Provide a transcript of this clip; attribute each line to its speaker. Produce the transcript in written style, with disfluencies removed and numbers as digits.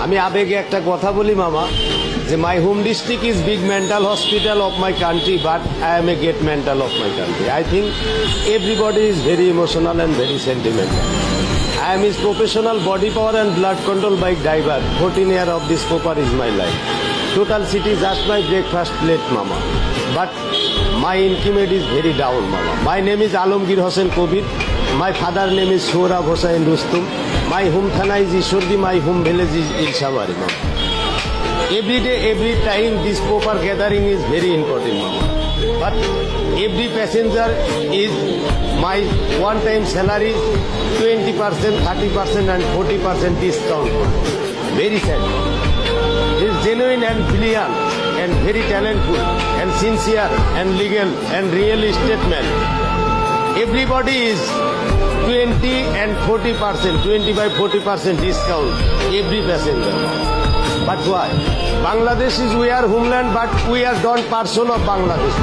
Speaker 1: আমি আবেগে একটা কথা বলি মামা, যে my home district is big mental hospital of my country, but I M a great mental of my country. I think everybody is very emotional and very sentimental. I am his professional body power and blood control bike driver. 14 years of this copper is my life. Total city just my breakfast plate, mama. But my income is very down, mama. My name is Alamgir Hossain Kobir. My father name is Sohrab Hossain Rustum. My home thana is Ishwardi. My home village is Ilshabari, mama. Every day, every time, this proper gathering is very important, mama. But every passenger is my one-time salary, 20%, 30% and 40% discount. Very sad. He is genuine and brilliant and very talented and sincere and legal and real estate man. Everybody is 20 and 40%, 25-40% discount every passenger. But why? Bangladesh is we are homeland, but we are not person of Bangladesh.